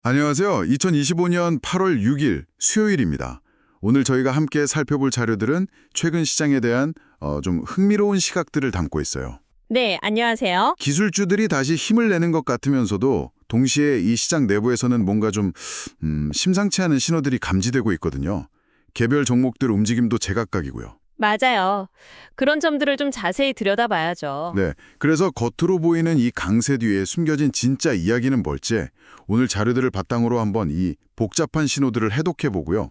안녕하세요. 2025년 8월 6일 수요일입니다. 오늘 저희가 함께 살펴볼 자료들은 최근 시장에 대한 좀 흥미로운 시각들을 담고 있어요. 네, 안녕하세요. 기술주들이 다시 힘을 내는 것 같으면서도 동시에 이 시장 내부에서는 뭔가 좀 심상치 않은 신호들이 감지되고 있거든요. 개별 종목들 움직임도 제각각이고요. 맞아요. 그런 점들을 좀 자세히 들여다봐야죠. 네, 그래서 겉으로 보이는 이 강세 뒤에 숨겨진 진짜 이야기는 뭘지 오늘 자료들을 바탕으로 한번 이 복잡한 신호들을 해독해 보고요.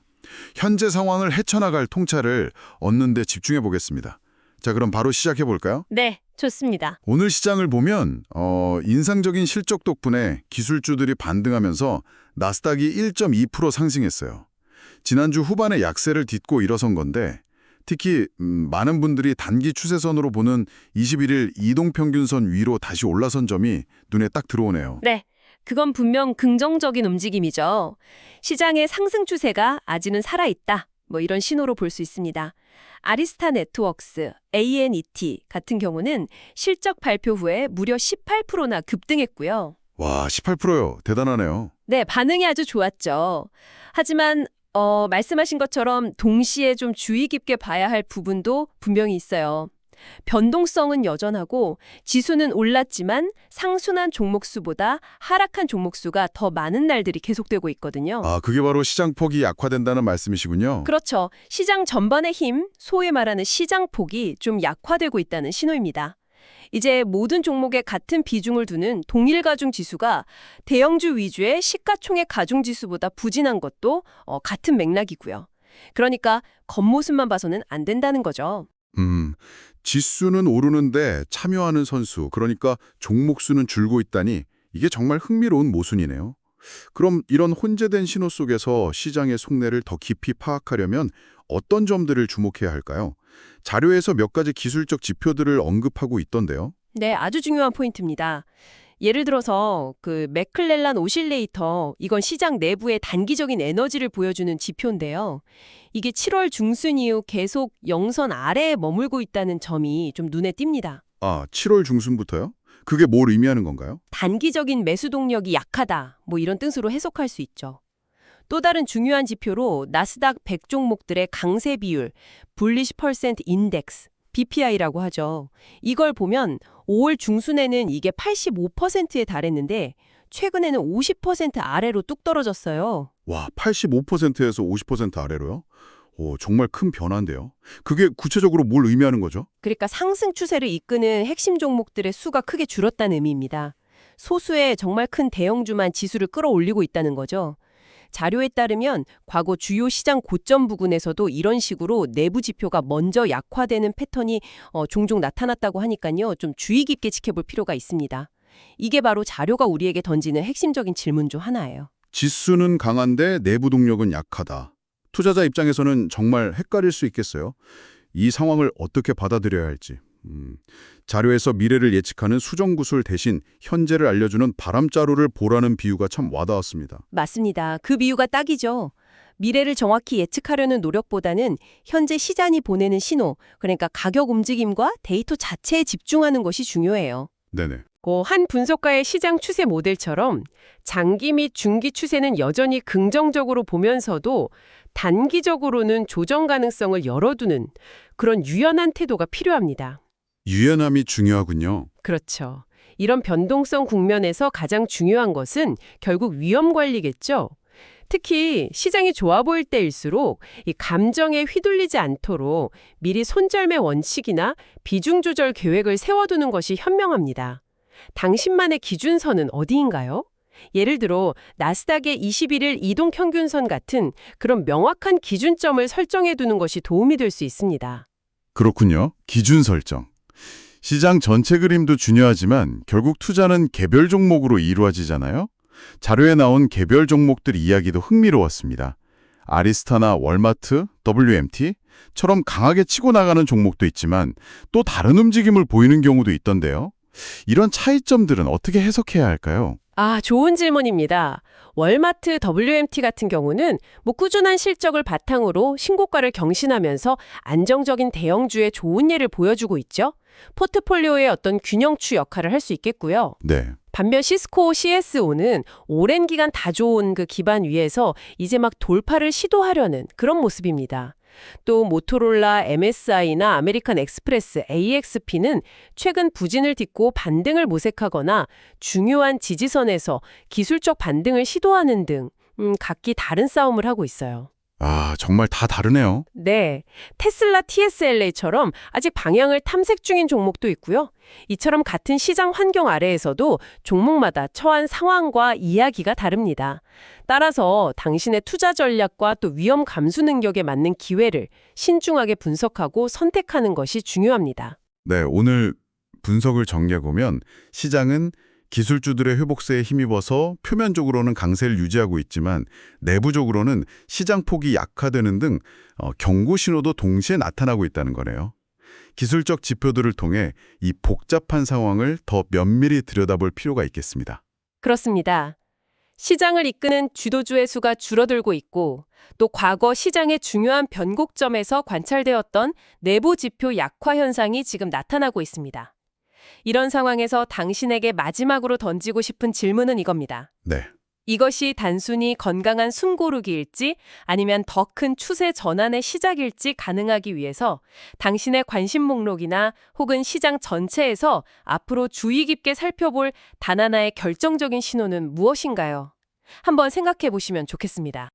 현재 상황을 헤쳐나갈 통찰을 얻는 데 집중해 보겠습니다. 자, 그럼 바로 시작해 볼까요? 네, 좋습니다. 오늘 시장을 보면 인상적인 실적 덕분에 기술주들이 반등하면서 나스닥이 1.2% 상승했어요. 지난주 후반에 약세를 딛고 일어선 건데 특히 많은 분들이 단기 추세선으로 보는 21일 이동평균선 위로 다시 올라선 점이 눈에 딱 들어오네요. 네, 그건 분명 긍정적인 움직임이죠. 시장의 상승 추세가 아직은 살아있다. 이런 신호로 볼 수 있습니다. 아리스타 네트워크스, ANET 같은 경우는 실적 발표 후에 무려 18%나 급등했고요. 와, 18%요. 대단하네요. 네, 반응이 아주 좋았죠. 하지만 말씀하신 것처럼 동시에 좀 주의 깊게 봐야 할 부분도 분명히 있어요. 변동성은 여전하고 지수는 올랐지만 상순한 종목 수보다 하락한 종목 수가 더 많은 날들이 계속되고 있거든요. 아, 그게 바로 시장 폭이 약화된다는 말씀이시군요. 그렇죠. 시장 전반의 힘, 소위 말하는 시장 폭이 좀 약화되고 있다는 신호입니다. 이제 모든 종목에 같은 비중을 두는 동일 가중 지수가 대형주 위주의 시가총액 가중 지수보다 부진한 것도 같은 맥락이고요. 그러니까 겉모습만 봐서는 안 된다는 거죠. 지수는 오르는데 참여하는 선수, 그러니까 종목 수는 줄고 있다니 이게 정말 흥미로운 모순이네요. 그럼 이런 혼재된 신호 속에서 시장의 속내를 더 깊이 파악하려면 어떤 점들을 주목해야 할까요? 자료에서 몇 가지 기술적 지표들을 언급하고 있던데요. 네, 아주 중요한 포인트입니다. 예를 들어서 그 맥클렐란 오실레이터, 이건 시장 내부의 단기적인 에너지를 보여주는 지표인데요. 이게 7월 중순 이후 계속 영선 아래에 머물고 있다는 점이 좀 눈에 띕니다. 아, 7월 중순부터요? 그게 뭘 의미하는 건가요? 단기적인 매수 동력이 약하다, 이런 뜻으로 해석할 수 있죠. 또 다른 중요한 지표로 나스닥 100 종목들의 강세 비율, 불리시 퍼센트 인덱스, BPI라고 하죠. 이걸 보면 5월 중순에는 이게 85%에 달했는데 최근에는 50% 아래로 뚝 떨어졌어요. 와, 85%에서 50% 아래로요? 오, 정말 큰 변화인데요. 그게 구체적으로 뭘 의미하는 거죠? 그러니까 상승 추세를 이끄는 핵심 종목들의 수가 크게 줄었다는 의미입니다. 소수의 정말 큰 대형주만 지수를 끌어올리고 있다는 거죠. 자료에 따르면 과거 주요 시장 고점 부근에서도 이런 식으로 내부 지표가 먼저 약화되는 패턴이 종종 나타났다고 하니까요. 좀 주의 깊게 지켜볼 필요가 있습니다. 이게 바로 자료가 우리에게 던지는 핵심적인 질문 중 하나예요. 지수는 강한데 내부 동력은 약하다. 투자자 입장에서는 정말 헷갈릴 수 있겠어요. 이 상황을 어떻게 받아들여야 할지. 자료에서 미래를 예측하는 수정구슬 대신 현재를 알려주는 바람자루를 보라는 비유가 참 와닿았습니다. 맞습니다. 그 비유가 딱이죠. 미래를 정확히 예측하려는 노력보다는 현재 시장이 보내는 신호, 그러니까 가격 움직임과 데이터 자체에 집중하는 것이 중요해요. 네네. 한 분석가의 시장 추세 모델처럼 장기 및 중기 추세는 여전히 긍정적으로 보면서도 단기적으로는 조정 가능성을 열어두는 그런 유연한 태도가 필요합니다. 유연함이 중요하군요. 그렇죠. 이런 변동성 국면에서 가장 중요한 것은 결국 위험 관리겠죠. 특히 시장이 좋아 보일 때일수록 이 감정에 휘둘리지 않도록 미리 손절매 원칙이나 비중 조절 계획을 세워두는 것이 현명합니다. 당신만의 기준선은 어디인가요? 예를 들어 나스닥의 21일 이동평균선 같은 그런 명확한 기준점을 설정해 두는 것이 도움이 될 수 있습니다. 그렇군요. 기준 설정. 시장 전체 그림도 중요하지만 결국 투자는 개별 종목으로 이루어지잖아요. 자료에 나온 개별 종목들 이야기도 흥미로웠습니다. 아리스타나 월마트, WMT처럼 강하게 치고 나가는 종목도 있지만 또 다른 움직임을 보이는 경우도 있던데요. 이런 차이점들은 어떻게 해석해야 할까요? 좋은 질문입니다. 월마트, WMT 같은 경우는 꾸준한 실적을 바탕으로 신고가를 경신하면서 안정적인 대형주의 좋은 예를 보여주고 있죠. 포트폴리오의 어떤 균형추 역할을 할 수 있겠고요. 네. 반면 시스코 CSO는 오랜 기간 다 좋은 그 기반 위에서 이제 막 돌파를 시도하려는 그런 모습입니다. 또 모토로라, MSI나 아메리칸 엑스프레스, AXP는 최근 부진을 딛고 반등을 모색하거나 중요한 지지선에서 기술적 반등을 시도하는 등 각기 다른 싸움을 하고 있어요. 아, 정말 다 다르네요. 네, 테슬라 TSLA처럼 아직 방향을 탐색 중인 종목도 있고요. 이처럼 같은 시장 환경 아래에서도 종목마다 처한 상황과 이야기가 다릅니다. 따라서 당신의 투자 전략과 또 위험 감수 능력에 맞는 기회를 신중하게 분석하고 선택하는 것이 중요합니다. 네, 오늘 분석을 정리해보면 시장은 기술주들의 회복세에 힘입어서 표면적으로는 강세를 유지하고 있지만 내부적으로는 시장 폭이 약화되는 등 경고 신호도 동시에 나타나고 있다는 거네요. 기술적 지표들을 통해 이 복잡한 상황을 더 면밀히 들여다볼 필요가 있겠습니다. 그렇습니다. 시장을 이끄는 주도주의 수가 줄어들고 있고 또 과거 시장의 중요한 변곡점에서 관찰되었던 내부 지표 약화 현상이 지금 나타나고 있습니다. 이런 상황에서 당신에게 마지막으로 던지고 싶은 질문은 이겁니다. 네. 이것이 단순히 건강한 숨고르기일지 아니면 더 큰 추세 전환의 시작일지 가능하기 위해서 당신의 관심 목록이나 혹은 시장 전체에서 앞으로 주의 깊게 살펴볼 단 하나의 결정적인 신호는 무엇인가요? 한번 생각해 보시면 좋겠습니다.